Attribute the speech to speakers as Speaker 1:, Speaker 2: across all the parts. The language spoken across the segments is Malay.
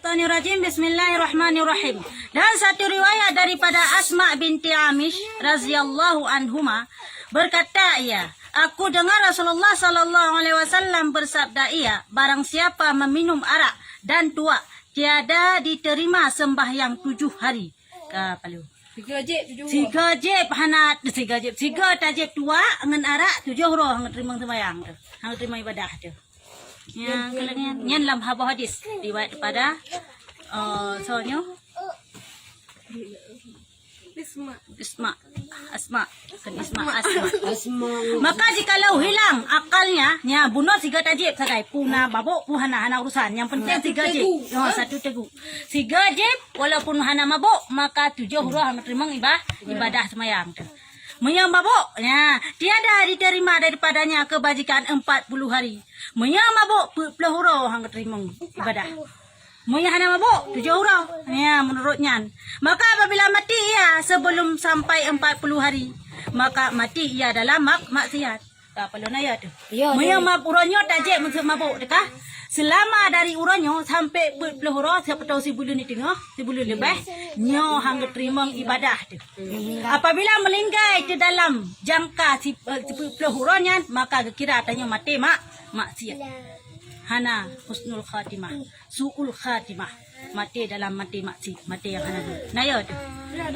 Speaker 1: Minasyaitonirrajim. Bismillahirrahmanirrahim. Dan satu riwayat daripada Asma binti Amish radhiyallahu anhuma berkata ia, aku dengar Rasulullah sallallahu alaihi wasallam bersabda ia, barang siapa meminum arak dan tuak tiada diterima sembahyang 7 hari. Kapalu.
Speaker 2: 3 jeb 7
Speaker 1: 3 jeb hanat 3 jeb 3 tajib tuak ngan arak 7 roh hang terima sembahyang tu. Hang terima ibadah tu. Yang kelengnya nyan lam hadis riwayat daripada soalnya Asma. Maka jikalau hilang akalnya, nya bunuh 3 tajib sakai puna babok pu hana urusan. Yang penting 3 jib. Satu tegu. 3 jib walaupun hana mabok, maka 7 huruf hang terima ibadah semayang tu. Menyang mabok, ya, tiada diterima daripadanya kebajikan 40 hari. Menyang mabok 40 huruf hang terima ibadah. Moya hana mabuk 7 huruf. Ya, menurutnya. Maka apabila mati ia sebelum sampai 40 hari, maka mati ia dalam maksiat. Apa lo naya tu? Moya uronyo tajik untuk mabuk dekah. Selama dari uronyo sampai 40 huruf siapa tahu si bulu ni tengah, si bulu lebih nyo hang terima ibadah tu. Apabila melinggai di dalam jangka si 40 hurufnya, maka kira tanya mati maksiat. Hana husnul khatimah, suul khatimah, mati dalam mati yang hana tu. Naya tu.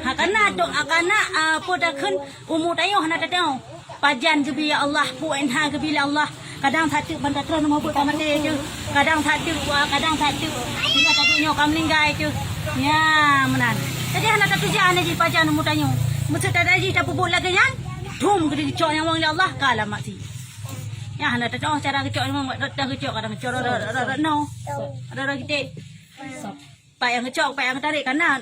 Speaker 1: Hakana tu akana apa dah kan umur tayo hana tayo. Pajan gebi ya Allah, pu enha gebi Allah. Kadang satu benda terus mau buat mati je. Kadang satu. Kita tadi nyo kam linggai tu. Ya, menan. Tadi hana tak kerja ni pajan umur tayo. Mesti tadi tak bubuk lagi kan? Dum gede cok yang wong Allah kalah mati. Ya, hana tak tahu cara kecok memang tak kecok kadang kecok no. Ada kita. Pak yang kecok, pak yang tarik karena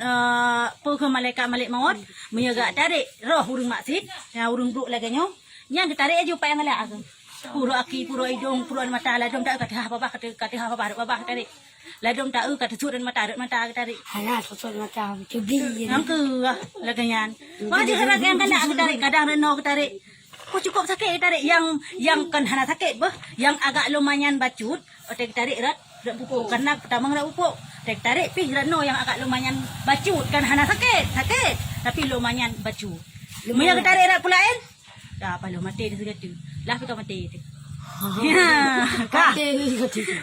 Speaker 1: ke malaikat malik maut menyegak tarik roh urang maksud, ya urang buruk lagi nyo. Yang tarik aja pak yang ngelak aku. Puro aki, puro hidung, puro mata ladom tak kata apa apa tarik. Ladom tak kata sud dan mata tarik.
Speaker 2: Hana sud mata cubli.
Speaker 1: Yang ke lagi nyan. Wajib harap yang kena aku tarik kadang reno aku tarik. Kau cukup sakit tarik yang kan hana sakit bah, yang agak lumayan bacut, otek tarik rat pupuk karena pertama rat pupuk. Otek tarik pi rano yang agak lumayan bacut kan hana sakit tapi lumayan bacut. Lumayan tarik rat pulain. Dah apa lu mati di segitu. Lah kau mati tu. Ya,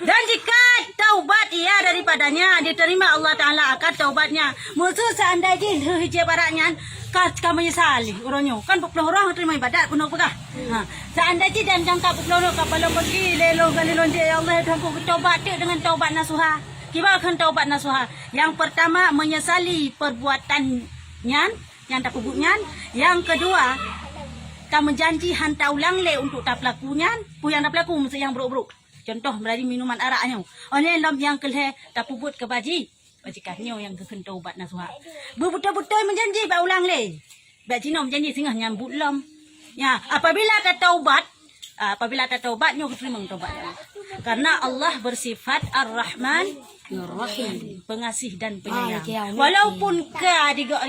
Speaker 1: dan jika taubat ia daripadanya diterima Allah Taala akan taubatnya. Musuh seandainya hijau baraknya kau menyesali orangnya kan 40 orang terima ibadat penuh pegah. Seandainya dan jangka 40 orang kapal pergi lelong je ya Allah aku taubat dengan taubat nasuha. Kibarkan taubat nasuha. Yang pertama menyesali perbuatannya yang tak pebuknya. Yang kedua kamu janji hantar ulang le untuk tak pelakunya, pu yang tak pelaku mesti yang buruk-buruk. Contoh berarti minuman araknya. Oleh lam yang kelih tak pubut ke bajikannya yang kekun taubat nasuha. Betul-betul menjanji ba ulang le. Ba cino menjanji singah nyambut lam. Ya, apabila tak taubat nyo terima taubat. Karena Allah bersifat Ar-Rahman Ar-Rahim, pengasih dan penyayang. Walaupun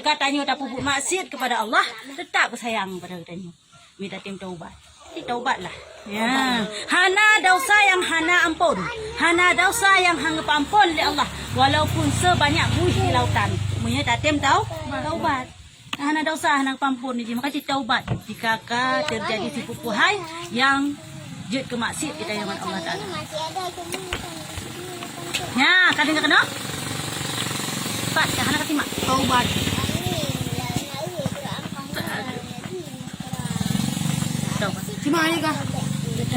Speaker 1: katanya tak pupuk maksiat kepada Allah, tetap bersayang pada katanya. Minta tim taubat. Taubatlah. Ya. Hana dosa yang hana ampun. Hana dosa yang hang ampun oleh Allah. Walaupun sebanyak buih di lautan. Punya tak tim taubat. Hana dosa hana ampun ni maka taubat. Jika terjadi tipu puhai yang jut ke maksiat kita yang Allah Taala. Ya, kadang kena. Pak, hana kasih mak taubat.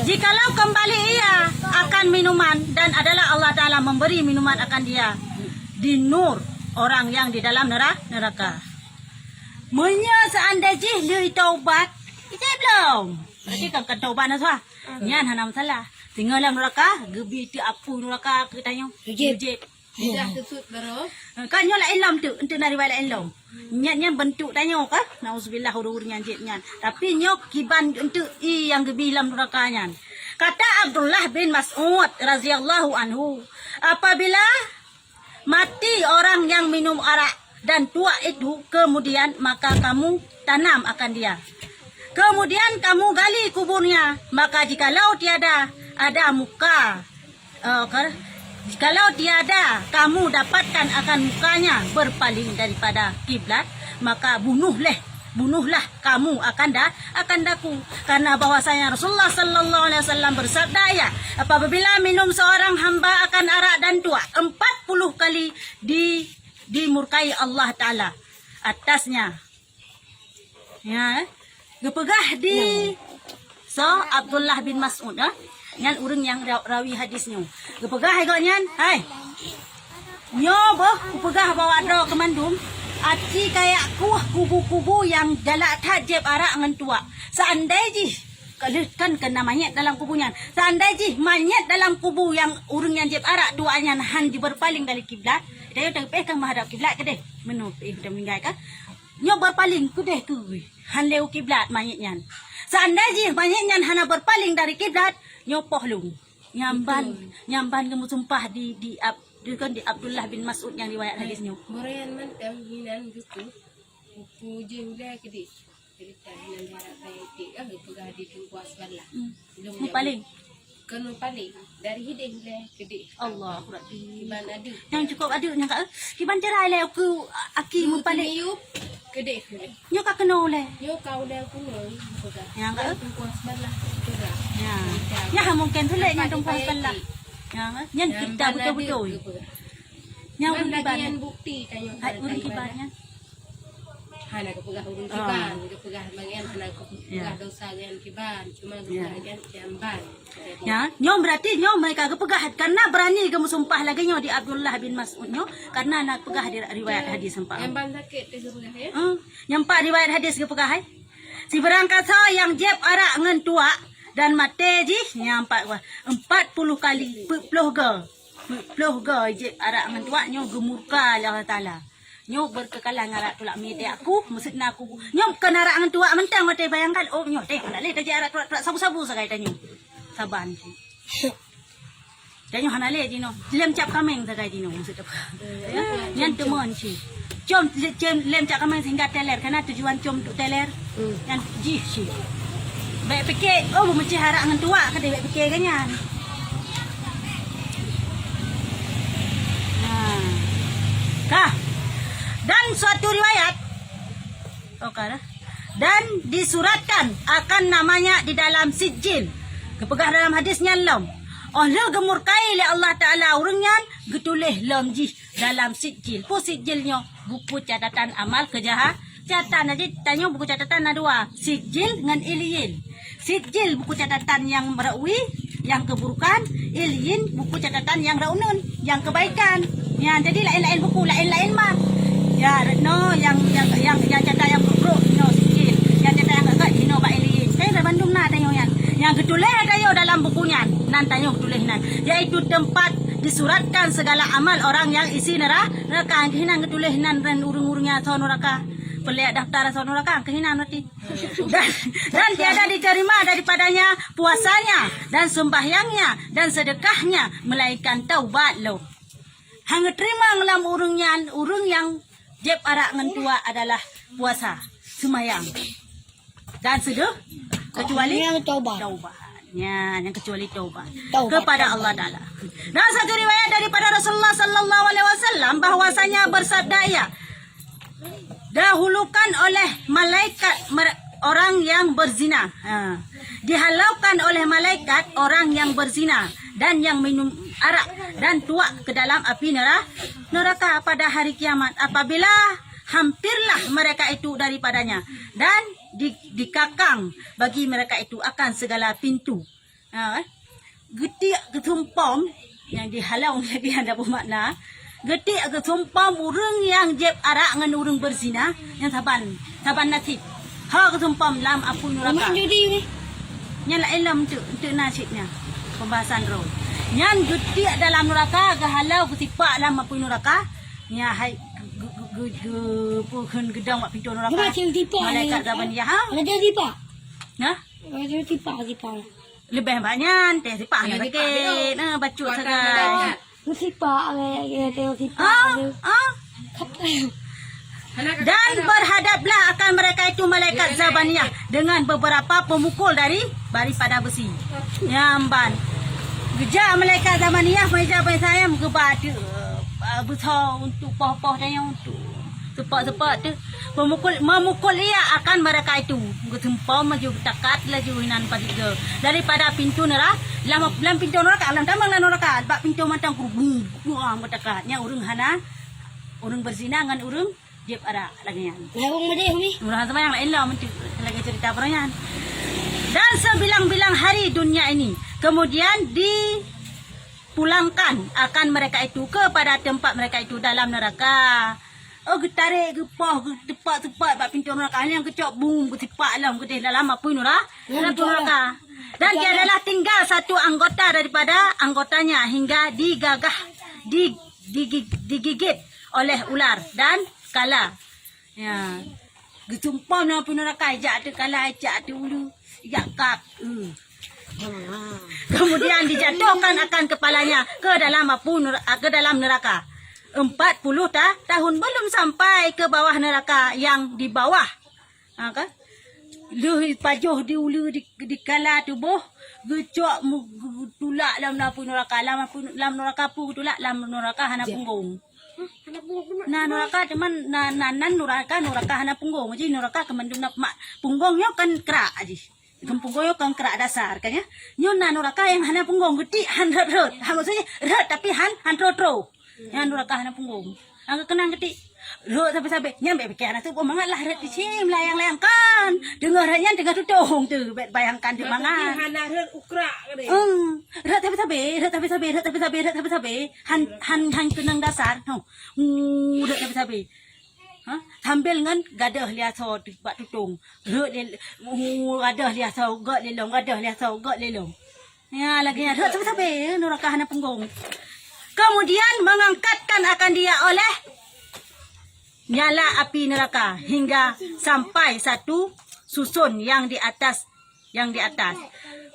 Speaker 1: Jikalau kembali ia akan minuman dan adalah Allah Ta'ala memberi minuman akan dia di nur orang yang di dalam neraka. Menya seandainya dia taubat, itu belum. Berarti kan taubat naswa. Nyan hana masalah. Tinggal dalam neraka, gebi ti apu neraka katanya. Jejit.
Speaker 2: Dah tutut baru.
Speaker 1: Kan nyo lain lam tu, ente dari lain lam. Nyan bentuk tanya ka? Nauzubillah hururnya jitnya. Tapi nyo kiban untuk yang gebi lam nerakanya. Kata Abdullah bin Mas'ud radhiyallahu anhu, apabila mati orang yang minum arak dan tuak itu kemudian maka kamu tanam akan dia. Kemudian kamu gali kuburnya, maka jikalau tiada ada muka Kalau tiada kamu dapatkan akan mukanya berpaling daripada kiblat, maka bunuhlah kamu akan daku. Karena bahwasanya Rasulullah sallallahu alaihi wasallam bersabda, ya, apabila minum seorang hamba akan arak dan tuak 40 kali dimurkai Allah Taala atasnya. Ya, gepegah di so Abdullah bin Mas'ud, nyan urang yang rawi hadisnya. Gepegah agaknya, hai. Nyo boh upegah bawa do ke Mandum. Aci kayak kubu-kubu yang galak tajib arak ngan tua. Seandai ji kan namanya dalam kubunya. Seandai ji manyet dalam kubu yang urang yang jeb arak tuanya han berpaling dari kiblat. Dia dah kang menghadap kiblat ke deh. Menurut dah meninggal kan. Nyo berpaling ke deh ke. Han leu kiblat manyetnya. Seandai ji manyetnya hana berpaling dari kiblat, nyo pohlung. Nyamban kamu sumpah di Abdullah bin Mas'ud yang riwayat hadisnya.
Speaker 2: Morean man hinan gitu. Puji udah kedi. Cerita hinan harap saya tiga pegah di puas bala.
Speaker 1: Mu paling
Speaker 2: Kanu paling dari hiding le kedi.
Speaker 1: Allah berarti
Speaker 2: Iban adi.
Speaker 1: yang cukup ada yang kak kiban cerai le aku aki mu paling
Speaker 2: Yup kedi.
Speaker 1: nyo ka keno le
Speaker 2: Yo kau dah kurang pegah.
Speaker 1: yang kak
Speaker 2: Puas bala. Pegah.
Speaker 1: ya mungkin tu le yang tumpas pala yang kita betul-betul yang urang kiban
Speaker 2: Bagian bukti tanya.
Speaker 1: hai urang kibannya
Speaker 2: Hana kepegah urang kiban, kepegah bagian hana kepegah dosa dengan kiban, cuma bagian jamban.
Speaker 1: ya nyo berarti nyo mereka kepegah karena berani kamu sumpah lagi nyo di Abdullah bin Mas'ud nyo karena nak pegah di riwayat hadis sampai
Speaker 2: Jamban sakit dia kepegah ya.
Speaker 1: nyampak riwayat hadis kepegah hai si berangkat sa yang jeb arak ngan tua dan mate ji nyampak gua 40 kali 40 ga je arak ngan tuak nyo gemurka Allah Taala nyo berkekalan arak tulak mete aku maksudna aku nyo kan arak ngan tuak mentang mate bayangkan oh nyo teh nak le taji arak tulak sabu-sabu sagai tanyo saban ji tanyo hanale ji no lem cap kameng sagai ji no maksud apa nyan teman ji jom lem cap kameng sehingga teler karena tujuan jom untuk teler yang ji si baik fikir, oh mesti harap dengan tua kan dia baik fikir kan ya. Kah. Dan suatu riwayat dan disuratkan akan namanya di dalam sijil. Kepegah dalam hadisnya lam. Allah gemurkai oleh Allah Ta'ala orangnya getulih lam ji dalam sijil. Pu sijilnya buku catatan amal kejahatan. Jadi tanya buku catatan ada dua. Sijil dengan iliyin. Sijil buku catatan yang merawi, yang keburukan, iliyin buku catatan yang raunun, yang kebaikan. Ya, jadi lain-lain buku, lain-lain mah. Ya, no yang catat yang buruk, no sijil. Yang catat yang agak no ba iliyin. Saya dah Bandung nah tanya yang. Yang getuleh tayo dalam bukunya. Nan tanya getuleh nan. Yaitu tempat disuratkan segala amal orang yang isi neraka. Hinan getuleh nan dan urung-urungnya so neraka. Pelik daftar asal neraka kehinan nanti dan tiada diterima daripadanya puasanya dan sembahyangnya dan sedekahnya melainkan taubat lo. Hang terima ngelam urung yang jeb arak ngentua adalah puasa sembahyang dan sedekah kecuali taubat. Yang kecuali taubat kepada Allah Taala. Dan satu riwayat daripada Rasulullah sallallahu alaihi wasallam bahwasanya bersabda ia dahulukan oleh malaikat orang yang berzina. Dihalaukan oleh malaikat orang yang berzina dan yang minum arak dan tuak ke dalam api neraka pada hari kiamat apabila hampirlah mereka itu daripadanya dan dikakang bagi mereka itu akan segala pintu. Getik ketumpam yang dihalau lagi ada bermakna. Getik ketumpam urang yang jeb arak dengan urang berzina yang saban nasib. Ha ketumpam lam apu neraka. Mak judi ni. Nya la ilam tu nasibnya. Pembahasan roh. Nyan getik dalam neraka gahalau ketipak lam apu neraka. Nya hai pukun gedang mak pintu neraka. Malaikat zaman dia ha.
Speaker 2: Ada tipak.
Speaker 1: Nah,
Speaker 2: Ada tipak.
Speaker 1: lebih banyak teh sipak nak pakai. Nah, bacut sagai.
Speaker 2: Tipak
Speaker 1: Dan berhadaplah akan mereka itu malaikat Zabaniyah dengan beberapa pemukul daripada besi. Nyamban. Kerja malaikat zamaniyah meja saya kepada besar untuk poh-poh dan yang untuk sepak-sepak tu memukul ia akan mereka itu gempau maju takat laju hinan patiga daripada pintu neraka lam pintu neraka lam tamang neraka bak pintu mantang kurung buang takatnya urang hana urang berzina dengan urang jeb ada lagi yang
Speaker 3: Lawang medeh mi.
Speaker 1: urang sama yang lain lah lagi cerita peranyan dan sebilang-bilang hari dunia ini kemudian dipulangkan akan mereka itu kepada tempat mereka itu dalam neraka. Oh getarik gepah tepat bak pintu neraka ni yang kecok bung ketipak dalam kedih dalam apa dalam neraka. Dan dia adalah tinggal satu anggota daripada anggotanya hingga digigit oleh ular dan kala. Ya. Getumpam dalam neraka ajak tu kala ajak tu ulu. Jak kak. Kemudian dijatuhkan akan kepalanya ke dalam neraka. 40 tahun belum sampai ke bawah neraka yang di bawah. Kan? Lu pajuh di ulu di kala tubuh gecok tulak dalam neraka dalam neraka pu tulak dalam neraka hana punggung. Nah neraka cuman nan neraka hana punggung. Jadi neraka kemandung mak punggungnya kan kerak aja. Punggung kan kerak dasar kan ya. Nyon neraka yang hana punggung gede han rot. Maksudnya rot tapi han rot. Yang neraka hana punggung. Angka kenang gede. Rot sampai nyampe pikir anak tu mangatlah rot di sini layang-layang kan. Dengarnya dengar tutung tu bayangkan di mangat.
Speaker 2: Hana rot ukrak ke dia.
Speaker 1: Rot tapi han kenang dasar. Rot tapi. Ha? Sambil ngan gadah liat so bak tutung. Rut gadah liat so gak lelong Ya lagi rut sampai neraka hana punggung. Kemudian mengangkatkan akan dia oleh nyala api neraka hingga sampai satu susun yang di atas.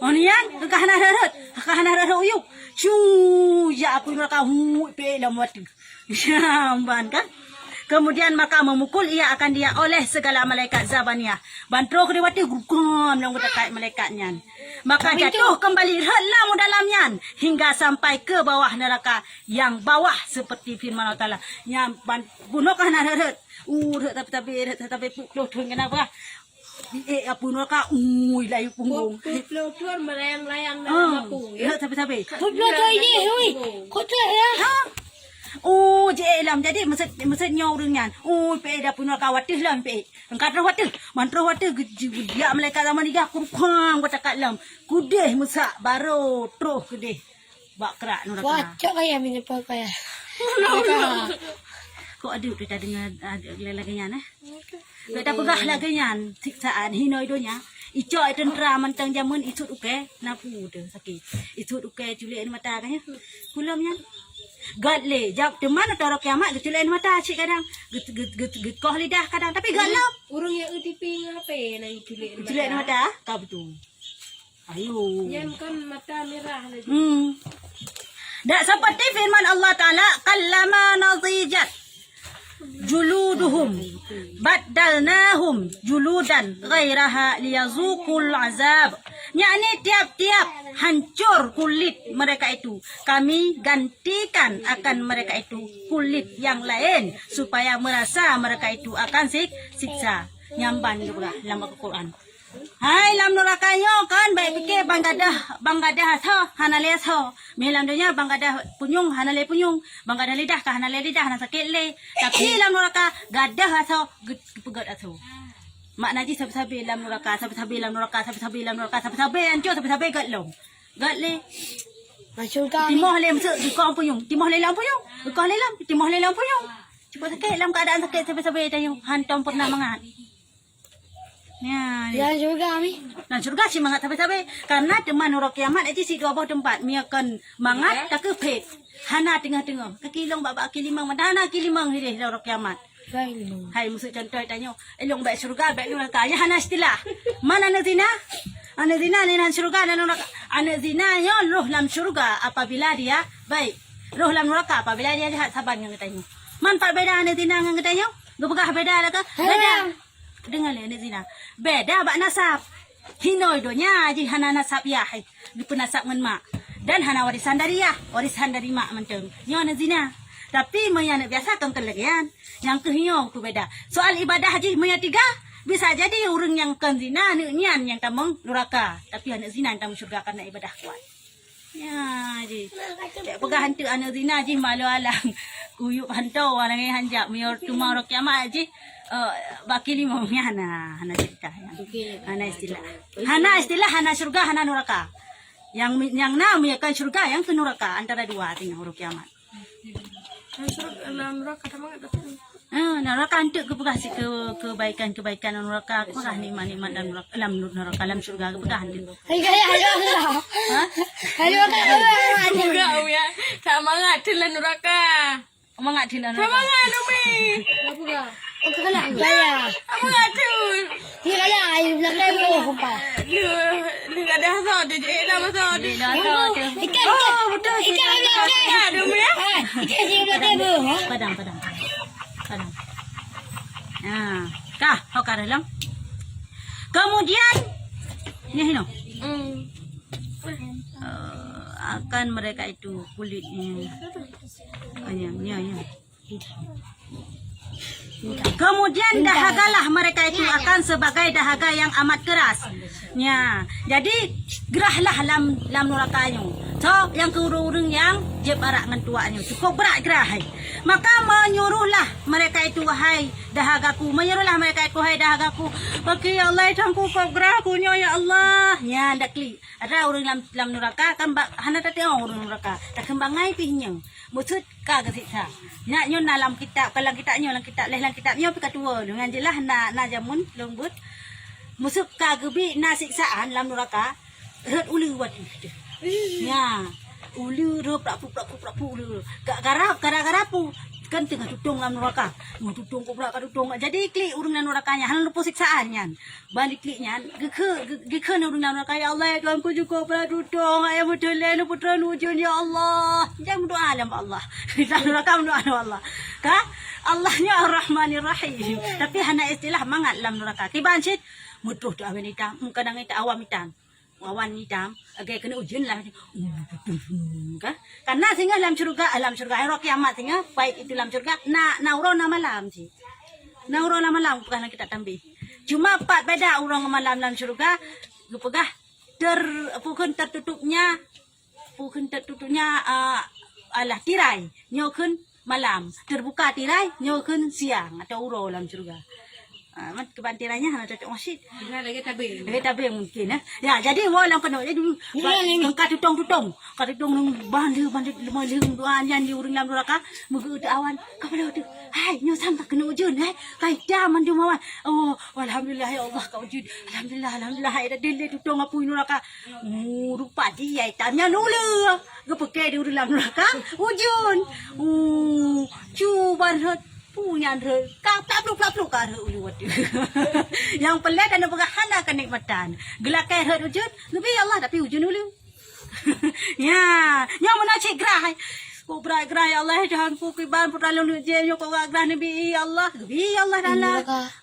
Speaker 1: Oh ni yang kahana rut uyuk. Shoo ya api neraka pe lambat. Jamban kan? Kemudian maka memukul ia akan dia oleh segala malaikat Zabaniyah. Bantro ke diwati gugam yang berdekat malaikatnya. Maka jatuh kembali relam dalamnya hingga sampai ke bawah neraka yang bawah seperti firman Allah Taala. Yang bunuh kahana rut. Tapi pukul kenapa? Apa neraka? Layu punggung.
Speaker 2: Pelautur melayang-layang dalam apung.
Speaker 1: Tapi.
Speaker 3: Pelautur ini, oi. Kotak ya.
Speaker 1: Oh, jadi mesti nyaurungnya. Oh, pe dah punya kawatih lah pe. Engkau rawatih, mantra watih dia malaikat zaman ni aku kurang kata kat lam. Kudeh musak baru terus kudeh. Bak kerak neraka.
Speaker 3: Wacak kaya minum apa ya.
Speaker 1: Kok ada kita dengar laginya nah. Kita pegah laginya siksaan hinoi donya. Ico tentera mantang jamun isut uke napu de sakit. Isut uke culik ni mata kan ya. Kulamnya gatle jap teman atau kiamat geculik ni mata cik kadang. Get koh lidah kadang tapi galau.
Speaker 2: Urang yang UTP ngapain nak culik
Speaker 1: Culik ni mata kau betul. Ayo.
Speaker 2: Yang kan mata merah lagi.
Speaker 1: Tak seperti firman Allah Ta'ala kallama nadijat juluduhum baddalnahum juludan ghairaha liyazuqul azab. Yakni tiap-tiap hancur kulit mereka itu kami gantikan akan mereka itu kulit yang lain supaya merasa mereka itu akan siksa. Nyamban juga dalam Al-Quran. Hai lam neraka yo kan baik fikir banggadah tho hanale tho melam dunia banggadah punyung hanale punyung banggadah lidah ka hanale lidah na sakit le tapi lam neraka gadah tho pegat tho makna ji sabi lam neraka sabi lam neraka sabi anjo sabi gat long gat le
Speaker 3: Macam kau.
Speaker 1: timoh le mse di kong punyung timoh le lam punyung kong le lam timoh le lam punyung cuba sakit lam keadaan sakit sabi tayung hantam pernah mangat. Ya.
Speaker 3: Ya juga mi.
Speaker 1: Nah surga si mangat sabi-sabi karena teman orang kiamat itu si dua buah tempat mi akan mangat tak kepet hana tengah-tengah kekilong babak kilimang madana kilimang hidih orang kiamat. Hai musuh contoh tanya elong baik surga baik neraka nya hana istilah mana anak zina ni nan surga dan neraka anak zina yo roh dalam surga apabila dia baik roh dalam neraka apabila dia jahat saban yang katanya manfaat beda anak zina yang katanya gepegah beda lah ke beda. Dengar le anak zina. Beda bak nasab. Hinoi donya ji hana nasab ya hai. Di penasab ngan mak. Dan hana warisan dari ya, warisan dari mak macam. Nyo na zina. Tapi maya nak biasa kan kelegian. Yang kehiyo tu beda. Soal ibadah haji maya 3. Bisa jadi orang yang kan zina nyan yang tamang neraka. Tapi anak zina yang tamang syurga karena ibadah kuat. Ya, ji. Pegah hantu anak zina ji malu alang. Kuyuk hantau alang hanjak miyor tumau kiamat ji. Bakili mau hana cerita ya. Hana istilah hana syurga hana neraka. Yang namanya kan syurga yang ke neraka antara dua artinya huruf kiamat.
Speaker 2: Neraka tamang ada tu.
Speaker 1: Neraka untuk kebaikan neraka aku lah nikmat dan neraka alam syurga kebegahan tu.
Speaker 2: Enggak ya. Sama ngat lah neraka.
Speaker 1: Mangat dilan.
Speaker 2: Sama ngat dumi. Apa ga? Apa ngat tu? Lu ada hasad je dah masad. Oh, betul. Ikan dumi ya.
Speaker 1: Padang. Kah, kau karalang. Kemudian ni hino. Akan mereka itu kulitnya banyak. Kemudian dahagalah mereka itu akan sebagai dahaga yang amat keras. Ya, jadi gerahlah lam nerakanya. So, yang kurung yang jeb arak dengan tuanya cukup berat gerah. Maka menyuruhlah mereka itu wahai dahagaku, menyuruhlah mereka itu wahai dahagaku, bagi Allah tangku kau gerahku ya Allah. Ya, ndak kli. Ada orang lam neraka kan hana tak tengok orang neraka. Tak kembangai pihnya. Maksud ka kesiksa. Nak nyon dalam kitab, kalau kitabnya dalam kitab leh dalam kitabnya pika tua dengan jelas na jamun lembut. Maksud ka gebi na siksaan dalam neraka. Red ulu wat. Ya. Ulu ro prapu ulu. Gara-gara pu kan tengah tutung dalam neraka. Mau tutung ko pula ka tutung. Jadi klik urang dalam nerakanya han lupa siksaan nyan. Balik kliknya geke urang dalam neraka ya Allah Tuhan ku juga pula tutung ayam betul le putra nujun ya Allah. Jangan doa dalam Allah. Dalam neraka doa Allah. Ka Allahnya Ar-Rahmanir Rahim. Tapi hana istilah mangat dalam neraka. Kibancit mutuh tu awan hitam, kadang itu awam hitam. Awan hitam, agak kena ujian lah. Karena sehingga dalam surga hari kiamat sehingga baik itu dalam surga nauro nama malam sih. Nauro nama malam bukan kita tambah. Cuma 4 beda orang malam dalam surga gepegah pukun tertutupnya alah tirai nyokeun malam, terbuka tirai nyokeun siang atau uro dalam surga. Mat kebantirannya hanya cocok masjid.
Speaker 2: Dah lagi tabir.
Speaker 1: Lagi tabir mungkin ya. Ya jadi walau kena jadi angkat tutong nang bandu doan yang di urang dalam neraka mugu awan kapal tu. Hai nyo sam tak kena ujun kai dah mandu mawan. Oh alhamdulillah ya Allah kau ujun. Alhamdulillah hai dah dile tutong apu neraka. Rupa dia tanya nula. Gepeke di urang dalam neraka ujun. Cuban hot punya pluk ka ulu watu. Yang pelik dan berhana kenikmatan. Gelakai hot ujun, lebih Allah tapi ujun dulu. Ya, yang mana cik gerah. Ko gerah ya Allah jangan ku kiban putralung je yo ko gerah nabi Allah. Gebi Allah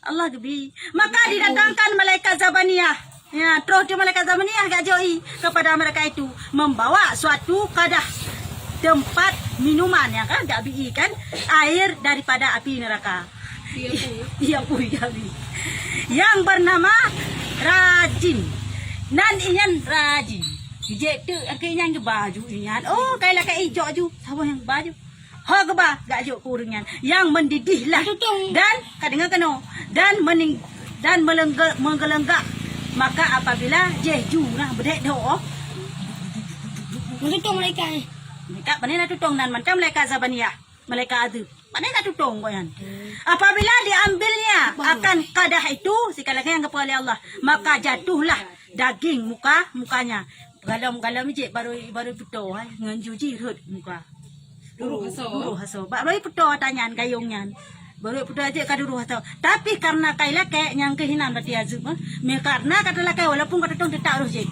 Speaker 1: Allah gebi. Maka didatangkan malaikat Zabaniyah. Ya, terus malaikat Zabaniyah gak jauhi kepada mereka itu membawa suatu kadah tempat minuman ya kan, tak bi kan air daripada api neraka. Iya bu. Yang bernama Rajin. Nan inyan Rajin. Dijek tu akhirnya ke baju inyan. Oh kailah kai hijau ju. Siapa yang baju? Ha ke ba gak jok kuringan. Yang mendidihlah dan kadang kena dan menggelenggak. Maka apabila jeju nah bedek doh.
Speaker 3: Begitu mereka.
Speaker 1: Mereka panena tutong dan macam mereka Zabaniyah, mereka adu. Panena tutong koyan. Apabila diambilnya akan kadah itu sekali yang kepada Allah, maka jatuhlah daging mukanya. Galam je baru puto ngan juji rut muka. Duru haso. Baru puto tanyan gayungnya. Baru puto aja ka duru haso. Tapi karena kailah kayak yang kehinan berarti azub. Karena kata laki walaupun kata tong tetap harus je.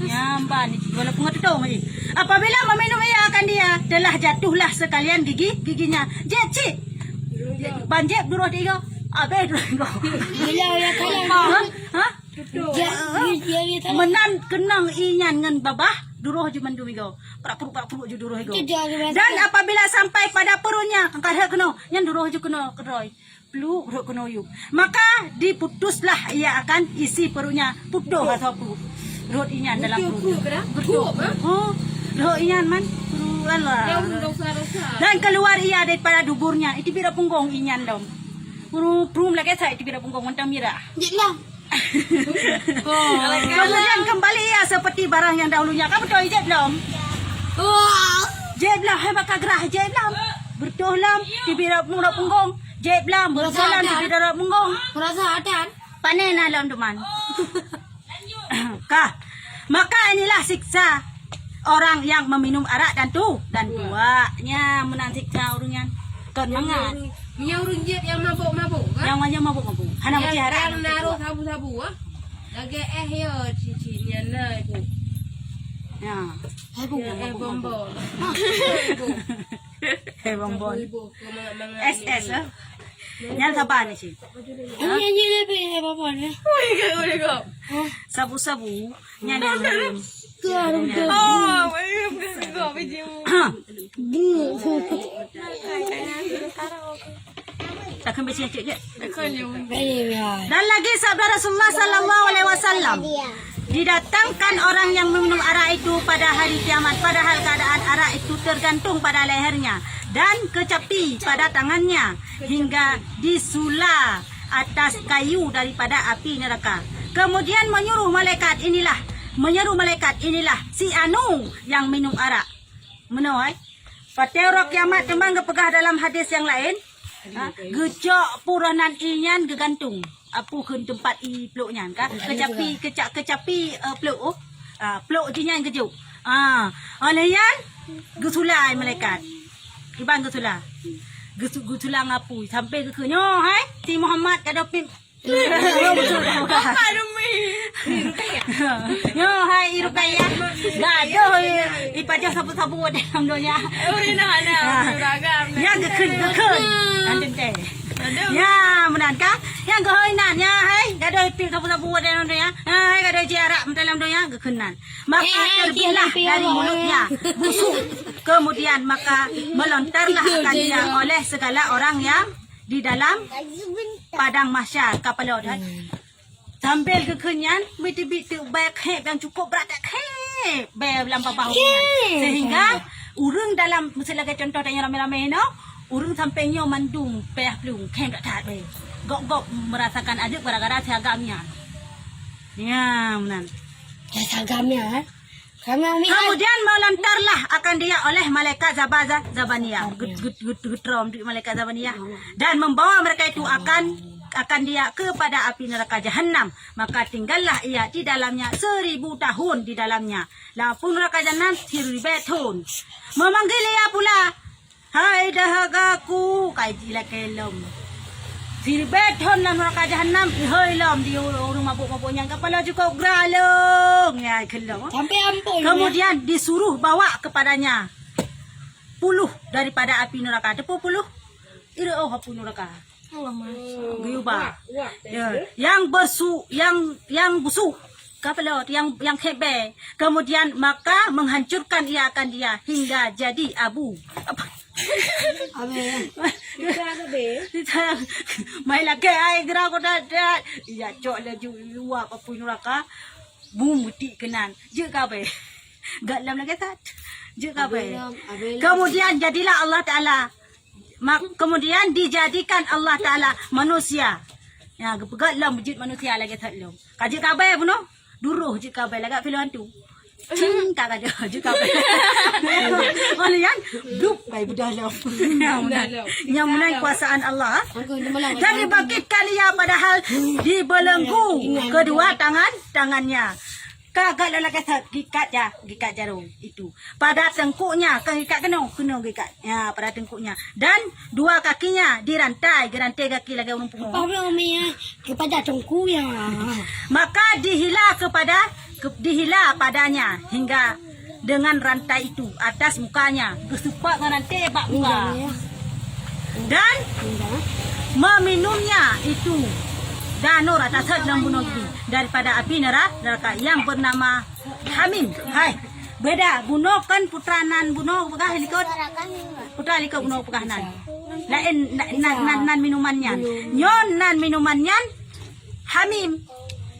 Speaker 1: Nyamban walaupun ngetong aja. Apabila meminum ia akan dia telah jatuhlah sekalian giginya. Cik. Banjep dulu dia. Abe dulu.
Speaker 3: Bila ya kalah.
Speaker 1: Menan kenang inyan ngan babah duruh je mandum igo. Prak-prak je duruh igo.
Speaker 3: Itu dia ada
Speaker 1: Dan apabila sampai pada perutnya, kadang kena, yang duruh je kena keroi. Peluk perut kena yuk. Maka diputuslah ia akan isi perutnya. Putuh atau perut. Perut inyan dalam perut.
Speaker 2: Betul.
Speaker 1: Oh, perut inyan man. Perut lah.
Speaker 2: Yang dosa-dosa.
Speaker 1: Dan keluar ia daripada duburnya. Itu bira punggong inyan dong. Perum lagi saya itu bira punggong mentang mira.
Speaker 3: Jelah.
Speaker 1: Kemudian kembali ia seperti barang yang dahulunya. Kamu tahu jeb belum? Jeb belum. Hai bakal gerah jeb belum. Bertohlam di bira punggong. Jeb belum. Bertohlam di bira punggong.
Speaker 3: Merasa ada.
Speaker 1: Panen alam teman. Kah? Maka inilah siksa orang yang meminum arak dan duanya menang siksa orangnya. Kenangan.
Speaker 2: Yang runjit yang mabuk-mabuk kan?
Speaker 1: Yang macam mabuk-mabuk. Hana macam arak.
Speaker 2: Yang naruh sabu-sabu ah. Lagi ya cincinya nah ibu.
Speaker 1: Ya.
Speaker 2: Bombol.
Speaker 1: Bombol.
Speaker 2: Ibu
Speaker 1: SS lah. Yang sabar ni sih.
Speaker 3: Ini aja lebih apa ni?
Speaker 1: Sabu-sabu. Yang takkan besi cik je. Dan lagi sabda Rasulullah sallallahu alaihi wasallam, didatangkan orang yang meminum arak itu pada hari kiamat, padahal keadaan arak itu tergantung pada lehernya dan kecapi pada tangannya hingga disula atas kayu daripada api neraka. Kemudian menyeru malaikat inilah si anu yang minum arak. Menoi. Pada kiamat tembang kepegah dalam hadis yang lain. Gejak puranan inyan gegantung. Apa ke tempat i peluknya kan? Kecapi peluk. Peluk jinyan kejuk. Olayan gusulai malaikat. Ibang gusula. Gusula ngapu sampai ke nyo hai si Muhammad kada pim. Yo hai Rukaya. Gado ipaja sabu-sabu dalam donya. Yang gekun. Nanti. Ya, menan ka? Yang goinan ya hai. Gado ipil sabu-sabu dalam donya. Hai gado jarak dalam donya gekunan. Maka terbitlah dari mulutnya busuk. Kemudian maka melontarlah akan dia oleh segala orang yang di dalam padang mahsyar kapal laut. Sambil kekenyan, bitu-bitu bayar khep yang cukup berat tak khep. Bayar lampau bahu. Sehingga urang dalam, misalnya contoh tanya ramai-ramai no, urang sampai nyo mandung payah pelung khep tak tak bay. Gok-gok merasakan ada gara-gara siagamnya. Ya, menan.
Speaker 3: Siagamnya.
Speaker 1: Kemudian melontarlah akan dia oleh malaikat Zabaniyah. Gutrom di malaikat Zabaniyah. Dan membawa mereka itu akan dia kepada api neraka Jahannam. Maka tinggallah ia di dalamnya 1000 tahun di dalamnya. Lapun neraka Jahannam 1000 tahun. Memanggil ia pula, hai dahagaku, kajilah kelom. 1000 tahun dalam neraka Jahannam, ihailam di orang mabuk-mabuknya kepala cukup geralung. Ya kelom.
Speaker 3: Sampai ampun.
Speaker 1: Kemudian disuruh bawa kepadanya 10 daripada api neraka. Depu 10. Ira api neraka. Guyuba. Ya, yang busuk kapal yang kebe. Kemudian maka menghancurkan ia akan dia hingga jadi abu. Apa? Mai lagi ai gerak ko dah. Ya cok laju luar apa neraka. Bum muti kenan. Je kabe. Galam lagi tak? Je kabe. Kemudian jadilah Allah Taala. Kemudian dijadikan Allah Taala manusia. Ya, galam wujud manusia lagi tak lom. Kaji kabe buno? Duruh je kabe lagi film tu. Cing tak ada je kabe. Kalian dup kai budalam. Yang menang kuasaan Allah. Dan dibangkitkan ia padahal dibelenggu kedua tangannya. Kagak lelaki gikat jarum itu. Pada tengkuknya gikat kena gikat. Ya, pada tengkuknya. Dan dua kakinya dirantai kaki lagi orang pungut.
Speaker 3: Kepada tengku ya.
Speaker 1: Maka dihila padanya hingga dengan rantai itu atas mukanya. Kesupak dengan rantai bak muka. Dan meminumnya itu danur atas dalam bunuh daripada api neraka yang bernama Hamim. Hai, Beda, bunuh kan putranan bunuh pegah likut. Putra likut bunuh pegahanan. Lain nan minumannya. Nyon nan minumannya hamim.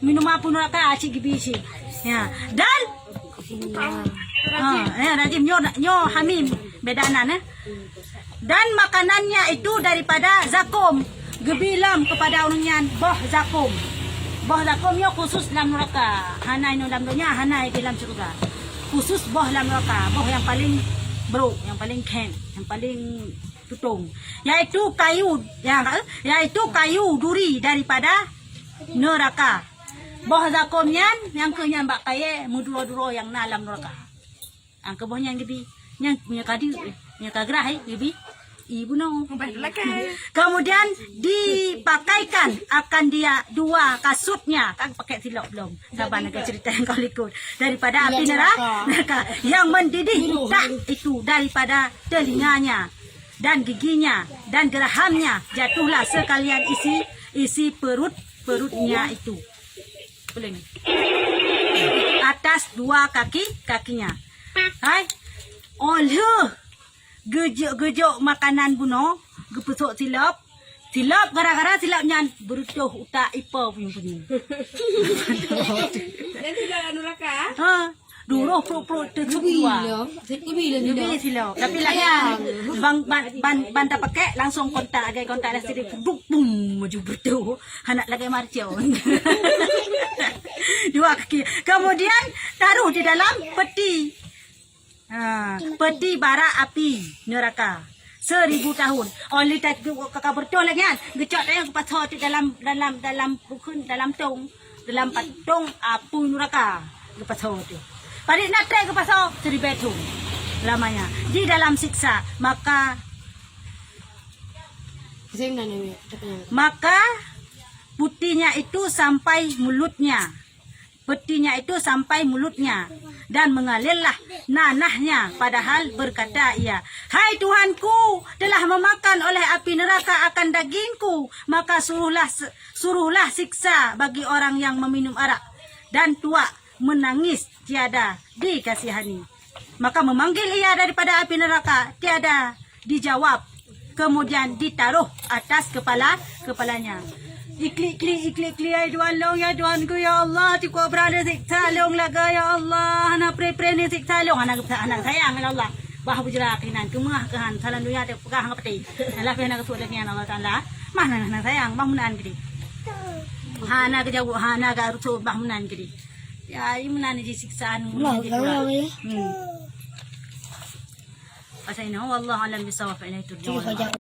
Speaker 1: Minuman pun neraka acik gibisi. Ya. Dan rajim nyo hamim bedanan dan makanannya itu daripada zakum. Gebilam kepada orangnya boh zakum. Boh zakumnya khusus dalam neraka. Hanai no dalam dunia, hanai di dalam surga. Khusus boh dalam neraka, boh yang paling buruk, yang paling ken, yang paling tutung. Yaitu kayu, yaitu kayu duri daripada neraka. Boh zakumnya yang kenya mbak kaya muduro-duro yang dalam neraka. Ang kebohnya yang gibi, yang punya kadi, punya kagrah gibi. Ibu no. Kemudian dipakaikan akan dia 2 kasutnya. Kan pakai silap belum? Sabar nak cerita yang kau ikut. Daripada api neraka yang mendidih tak itu daripada telinganya dan giginya dan gerahamnya jatuhlah sekalian isi perutnya itu. Boleh ni. Atas 2 kakinya. Hai. Oleh gejok makanan buno, gepesok silap gara-gara silapnya berutuh utak ipa punya.
Speaker 2: Dan tidak neraka.
Speaker 1: Duruh pro tercubua. Gebila silap. Tapi lah ya, ban tak pakai langsung kontak dah sedih bum maju bertuh. Anak lagi marciau. 2 kaki. Kemudian taruh di dalam peti. Peti bara api neraka 1000 tahun. Oleh tak kakak betul lagi kan. Gecok yang pasal di dalam bukan dalam tong, dalam patong api neraka. Pasal tu. Padik nak try ke pasal 1000 tahun lamanya di dalam siksa. Maka putinya itu sampai mulutnya. Petinya itu sampai mulutnya dan mengalirlah nanahnya, padahal berkata ia, hai Tuhanku, telah memakan oleh api neraka akan dagingku, maka suruhlah siksa bagi orang yang meminum arak. Dan tua menangis tiada dikasihani. Maka memanggil ia daripada api neraka, tiada dijawab. Kemudian ditaruh atas kepalanya. Iklik ay Tuhan long ya Tuhanku ya Allah, tiku berada siksa long laga ya Allah, anak pre ni siksa long anak sayang ya Allah. Bah bujra kinan kemah kehan salan dunia te pegah ngapeti. Alah pena kesuk lagi Allah Taala. Mana anak sayang bangunan gede. Hana kejauh hana ga rusuh bangunan gede. Ya imunan di siksaan. Pasal ini wallahu alam bisawab ilaihi turja'un.